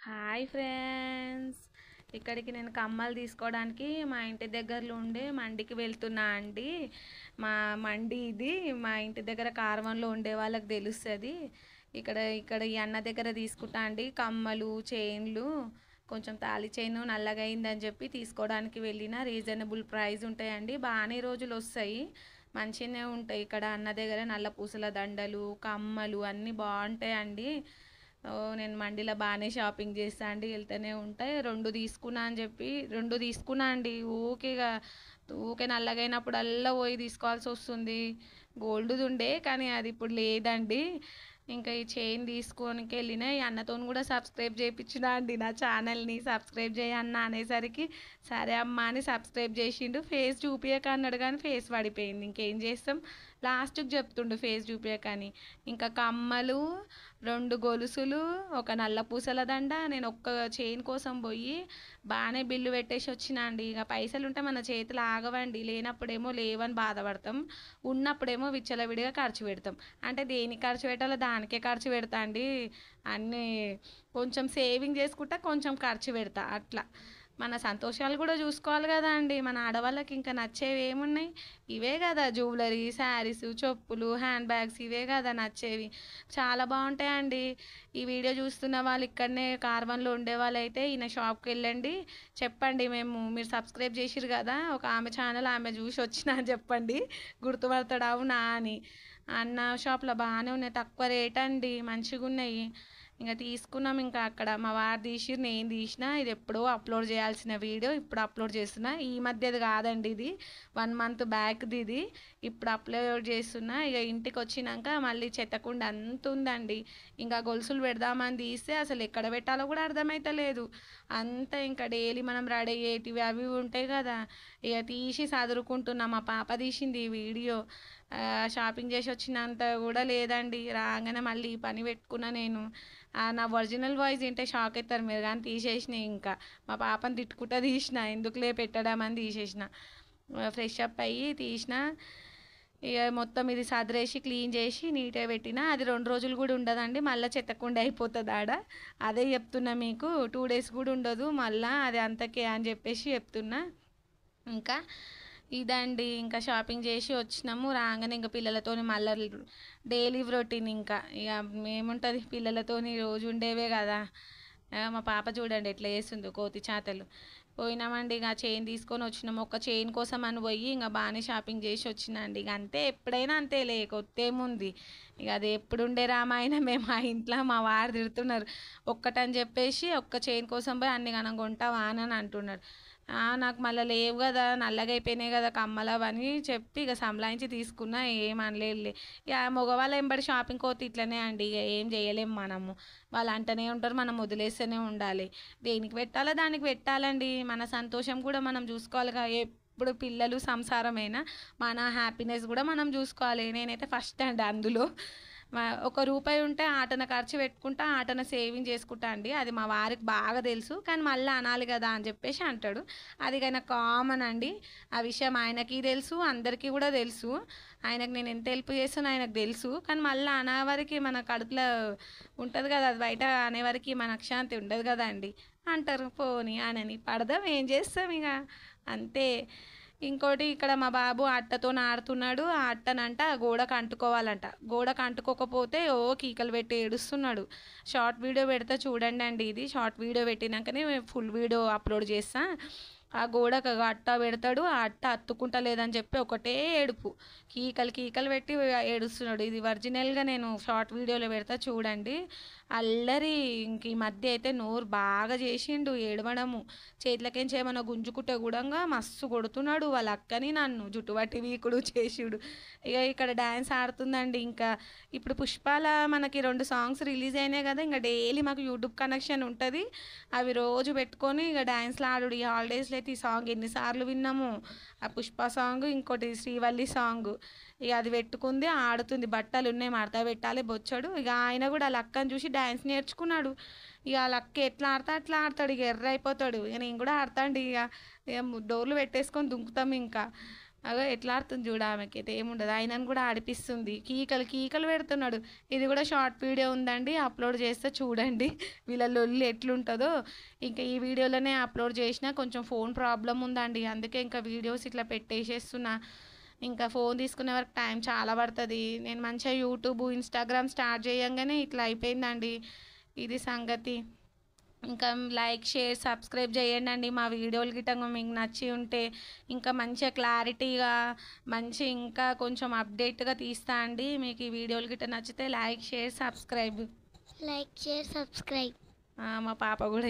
Hi friends, ఇక్కడికి నేను కమ్మలు తీసుకోవడానికి మా ఇంటి దగ్గరలో ఉండే మండికి వెళ్తున్నా అండి. మా మండి ఇది మా ఇంటి దగ్గర కార్వన్లో ఉండే వాళ్ళకి తెలుస్తుంది. ఇక్కడ ఇక్కడ ఈ అన్న దగ్గర తీసుకుంటా అండి. కమ్మలు, చైన్లు, కొంచెం తాళి చైన్ నల్లగా అయిందని చెప్పి తీసుకోవడానికి వెళ్ళిన. రీజనబుల్ ప్రైస్ ఉంటాయండి, బాగానే రోజులు వస్తాయి, మంచిగానే ఉంటాయి. ఇక్కడ అన్న దగ్గర నల్ల పూసల దండలు, కమ్మలు అన్నీ బాగుంటాయండి. నేను మండిలో బాగానే షాపింగ్ చేస్తా అండి, వెళ్తూనే ఉంటాయి. రెండు తీసుకున్నా అండి. ఊకే నల్లగైనప్పుడల్లా పోయి తీసుకోవాల్సి వస్తుంది. గోల్డ్ది ఉండే కానీ అది ఇప్పుడు లేదండి. ఇంకా ఈ చైన్ తీసుకోనికి వెళ్ళిన. ఈ అన్నతో కూడా సబ్స్క్రైబ్ చేయించిన అండి. నా ఛానల్ని సబ్స్క్రైబ్ చేయన్న అనేసరికి సరే అమ్మ అని సబ్స్క్రైబ్ చేసిండు. ఫేస్ చూపించక అన్నాడు కానీ ఫేస్ పడిపోయింది. ఇంకేం చేస్తాం, లాస్ట్కి చెప్తుండు ఫేస్ చూపించకని. ఇంకా కమ్మలు, 2 గొలుసులు, ఒక నల్ల పూసల దండ. నేను ఒక్క చైన్ కోసం పోయి బాగానే బిల్లు పెట్టేసి వచ్చిన అండి. ఇక పైసలు ఉంటే మన చేతులు ఆగవండి, లేనప్పుడేమో లేవని బాధపడతాం, ఉన్నప్పుడేమో విచ్చలవిడిగా ఖర్చు పెడతాం. అంటే దేనికి ఖర్చు పెట్టాలో దానికే ఖర్చు పెడతా అండి. అన్నీ కొంచెం సేవింగ్ చేసుకుంటా, కొంచెం ఖర్చు పెడతా అట్లా. మన సంతోషాలు కూడా చూసుకోవాలి కదా అండి. మన ఆడవాళ్ళకి ఇంకా నచ్చేవి ఏమున్నాయి? ఇవే కదా, జ్యువెలరీ, శారీస్, చెప్పులు, హ్యాండ్ బ్యాగ్స్, ఇవే కదా నచ్చేవి. చాలా బాగుంటాయండి. ఈ వీడియో చూస్తున్న వాళ్ళు ఇక్కడనే కార్వన్లో ఉండే వాళ్ళు అయితే ఈయన షాప్కి వెళ్ళండి, చెప్పండి మీరు సబ్స్క్రైబ్ చేసిరు కదా, ఒక ఆమె ఛానల్ ఆమె చూసి వచ్చిన అని చెప్పండి, గుర్తుపడతాడు అవునా అని. అన్న షాప్లో బాగానే ఉన్నాయి, తక్కువ రేట్ అండి, మంచిగా ఉన్నాయి. ఇంకా తీసుకున్నాం. ఇంకా అక్కడ మా వారు తీసి నేను తీసిన. ఇది ఎప్పుడో అప్లోడ్ చేయాల్సిన వీడియో ఇప్పుడు అప్లోడ్ చేస్తున్నా. ఈ మధ్యది కాదండి, ఇది 1 మంత్ బ్యాక్ది. ఇది ఇప్పుడు అప్లోడ్ చేస్తున్నా. ఇక ఇంటికి వచ్చినాక మళ్ళీ చెత్తకుండా అంత ఉందండి. ఇంకా గొలుసులు పెడదామని తీస్తే అసలు ఎక్కడ పెట్టాలో కూడా అర్థమవుతలేదు. అంతా ఇంకా డైలీ మనం రెడీ అయ్యేటివి అవి ఉంటాయి కదా, ఇక తీసి చదురుకుంటున్నా. మా పాప తీసింది ఈ వీడియో. షాపింగ్ చేసి వచ్చినంత కూడా లేదండి. రాగానే మళ్ళీ ఈ పని పెట్టుకున్నా నేను. నా ఒరిజినల్ వాయిస్ వింటే షాక్ అవుతారు మీరు, కానీ తీసేసిన. ఇంకా మా పాపని తిట్టుకుంటా తీసిన, ఎందుకులే పెట్టడం అని తీసేసిన. ఫ్రెష్ అప్ అయ్యి తీసిన. ఇక మొత్తం ఇది సదిరేసి క్లీన్ చేసి నీట్గా పెట్టిన. అది 2 రోజులు కూడా ఉండదండి, మళ్ళీ చెత్తకుండా అయిపోతుంది ఆడ. అదే చెప్తున్నా మీకు, 2 డేస్ కూడా ఉండదు మళ్ళీ అది అంతకే అని చెప్పేసి చెప్తున్నా. ఇంకా ఇదండి, ఇంకా షాపింగ్ చేసి వచ్చినాము. రాగానే ఇంకా పిల్లలతోని మళ్ళీ డైలీ రొటీన్. ఇంకా ఇక ఏముంటుంది, పిల్లలతోని రోజు ఉండేవే కదా. మా పాప చూడండి ఎట్లా చేస్తుందో కోతి చాతలు. పోయినామండి, ఇక చైన్ తీసుకొని వచ్చినాము. ఒక చైన్ కోసం అని పోయి ఇంకా బాగానే షాపింగ్ చేసి వచ్చినండి. ఇక అంతే, ఎప్పుడైనా అంతేలే, కొత్త ఏముంది. ఇక అది ఎప్పుడు ఉండే రామాయణమే. మా ఇంట్లో మా వారు తిడుతున్నారు, ఒక్కటని చెప్పేసి ఒక్క చైన్ కోసం పోయి అన్ని గనం కొంటావా అని అంటున్నారు. నాకు మళ్ళీ లేవు కదా, నల్లగా అయిపోయినాయి కదా కమ్మలు అని చెప్పి ఇక సంలాయించి తీసుకున్నా. ఏమనలేదులే. ఇక మగవాళ్ళు ఎంబడి షాపింగ్ పోతే ఇట్లనే అండి, ఇక ఏం చేయలేము మనము. వాళ్ళు అంటనే ఉంటారు, మనం వదిలేస్తూనే ఉండాలి. దేనికి పెట్టాలో దానికి పెట్టాలండి. మన సంతోషం కూడా మనం చూసుకోవాలిగా. ఎప్పుడు పిల్లలు సంసారమైనా మన హ్యాపీనెస్ కూడా మనం చూసుకోవాలి. నేనైతే ఫస్ట్ అండి అందులో. ₹1 ఉంటే ఆటన ఖర్చు పెట్టుకుంటా, ఆటన సేవింగ్ చేసుకుంటా అండి. అది మా వారికి బాగా తెలుసు, కానీ మళ్ళీ అనాలి కదా అని చెప్పేసి అంటాడు. అది కానీ కామన్ అండి. ఆ విషయం ఆయనకి తెలుసు, అందరికీ కూడా తెలుసు. ఆయనకు నేను ఎంత హెల్ప్ చేస్తానో ఆయనకు తెలుసు, కానీ మళ్ళీ అనేవారికి మన కడుపులో ఉంటుంది కదా, అది బయట అనేవారికి మనకు శాంతి ఉండదు కదా అండి. అంటారు, పోని అనని పడదాం, ఏం చేస్తాం ఇక అంతే. ఇంకోటి, ఇక్కడ మా బాబు అట్టతో ఆడుతున్నాడు. ఆ అట్టనంట గోడకు అంటుకోవాలంట. గోడకు అంటుకోకపోతే కీకలు పెట్టి ఏడుస్తున్నాడు. షార్ట్ వీడియో పెడితే చూడండి అండి. ఇది షార్ట్ వీడియో పెట్టినాకనే ఫుల్ వీడియో అప్లోడ్ చేస్తా. ఆ గోడకు అట్ట పెడతాడు, ఆ అట్ట అత్తుకుంటలేదని చెప్పి ఒకటే ఏడుపు, కీకలు పెట్టి ఏడుస్తున్నాడు. ఇది ఒరిజినల్గా నేను షార్ట్ వీడియోలో పెడతా చూడండి. అల్లరి. ఇంక ఈ మధ్య అయితే నోరు బాగా చేసిండు, ఏడవడము. చేతులకేంచి ఏమన్నా గుంజుకుంటే కూడా మస్తు కొడుతున్నాడు. వాళ్ళ అక్కని నన్ను జుట్టుబట్టి వీకుడు చేసుడు. ఇక ఇక్కడ డ్యాన్స్ ఆడుతుందండి. ఇంకా ఇప్పుడు పుష్పాల మనకి 2 సాంగ్స్ రిలీజ్ అయినాయి కదా, ఇంకా డైలీ మాకు యూట్యూబ్ కనెక్షన్ ఉంటుంది. అవి రోజు పెట్టుకొని ఇక డ్యాన్స్లు ఆడు. ఈ హాలిడేస్లో అయితే ఈ సాంగ్ ఎన్నిసార్లు విన్నాము. ఆ పుష్ప సాంగ్, ఇంకోటి శ్రీవల్లి సాంగ్. ఇక అది పెట్టుకుంది, ఆడుతుంది. బట్టలు ఉన్నాయి మడత పెట్టాలి బొచ్చాడు. ఇక ఆయన కూడా వాళ్ళ అక్కని చూసి డ్యాన్స్ నేర్చుకున్నాడు. ఇక వాళ్ళ అక్క ఎట్లా ఆడతా అట్లా ఆడతాడు, ఇక ఎర్ర అయిపోతాడు. ఇక నేను కూడా ఆడతాండి. ఇక డోర్లు పెట్టేసుకొని దుంకుతాం. ఇంకా అగో ఎట్లా ఆడుతుంది చూడ, ఆమెకైతే ఏముండదు, ఆయనను కూడా ఆడిపిస్తుంది, కీకలు కీకలు పెడుతున్నాడు. ఇది కూడా షార్ట్ వీడియో ఉందండి, అప్లోడ్ చేస్తే చూడండి వీళ్ళ లొల్లి ఎట్లుంటుందో. ఇంకా ఈ వీడియోలోనే అప్లోడ్ చేసిన, కొంచెం ఫోన్ ప్రాబ్లం ఉందండి, అందుకే ఇంకా వీడియోస్ ఇట్లా పెట్టేసేస్తున్నా. ఇంకా ఫోన్ తీసుకునే వరకు టైం చాలా పడుతుంది. నేను మంచిగా యూట్యూబ్ ఇన్స్టాగ్రామ్ స్టార్ట్ చేయంగానే ఇట్లా అయిపోయిందండి. ఇది సంగతి. ఇంకా లైక్ షేర్ సబ్స్క్రైబ్ చేయండి మా వీడియోలు గిట్టంగా మీకు నచ్చి ఉంటే, ఇంకా మంచిగా క్లారిటీగా మంచి ఇంకా కొంచెం అప్డేట్గా తీస్తా అండి. మీకు ఈ వీడియోలు గిట్ట నచ్చితే like share subscribe. Like share subscribe. మా పాప కూడా